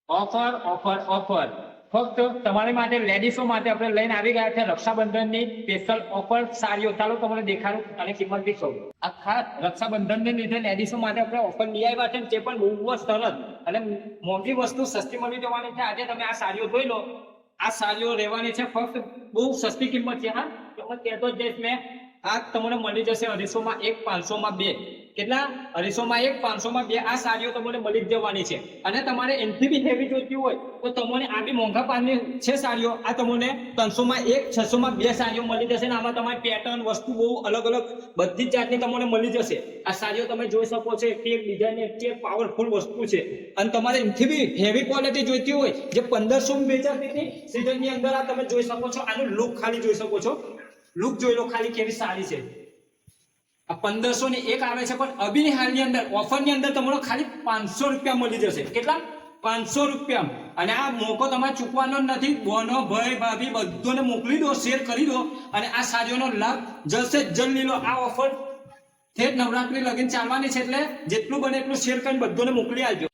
Offer offer offer ફક્ત તમારી માટે લેડીઝો માટે આપણે લઈને આવી ગયા છે રક્ષાબંધનની સ્પેશિયલ ઓફર સારીઓ. ચાલો તમને દેખાડું અને કિંમત બી કહું. આ ખાસ રક્ષાબંધનને લીધે લેડીઝો માટે આપણે ઓફર લઈ આવ્યા છે, જે પણ બહુ જ સરસ અને મોંઘી વસ્તુ સસ્તી મળી જવાની છે. આજે તમે આ સાડીઓ જોઈ લો. આ સાડીઓ રહેવાની છે ફક્ત બહુ સસ્તી કિંમત છે. હા, કિંમત કહેતો જ જઈશ મેં. આ તમને મળી જશે 250 માં 1, 500 માં 2. કેટલા? 250 માં 1, 500 માં 2. આ સાડીઓ તમને મળી જ જવાની છે. અને તમારે એનથી બી હેવી જોઈતી હોય તો તમને આ બી મોંઘા પાનની છે સાડીઓ. આ તમને 300 માં 1, 600 માં 2 સાડીઓ મળી જશે. ને આમાં તમારી પેટર્ન વસ્તુ બહુ અલગ અલગ બધી જ જાતની તમને મળી જશે. આ સાડીઓ તમે જોઈ શકો છો, એક ડિઝાઇન એક પાવરફુલ વસ્તુ છે. અને તમારે એનથી બી હેવી ક્વોલિટી જોઈતી હોય, જે 1500 માં વેચાતી હતી સીઝનની અંદર, આ તમે જોઈ શકો છો. આનું લુક ખાલી જોઈ શકો છો. લુક જોઈ લો ખાલી કેવી સારી છે. આ 1500 ની એક આવે છે, પણ અભીની હાલની અંદર ઓફરની અંદર તમને ખાલી 500 રૂપિયા મળી જશે. કેટલા? 500 રૂપિયા. અને આ મોકો તમારે ચૂકવાનો નથી. બોનો ભાઈ ભાભી બધોને મોકલી દો, શેર કરી દો અને આ સાડીઓનો લાભ જલ્દ જલ્દ લો. આ ઓફર ઠેઠ નવરાત્રી લગીને ચાલવાની છે, એટલે જેટલું બને એટલું શેર કરીને બધોને મોકલી આવજો.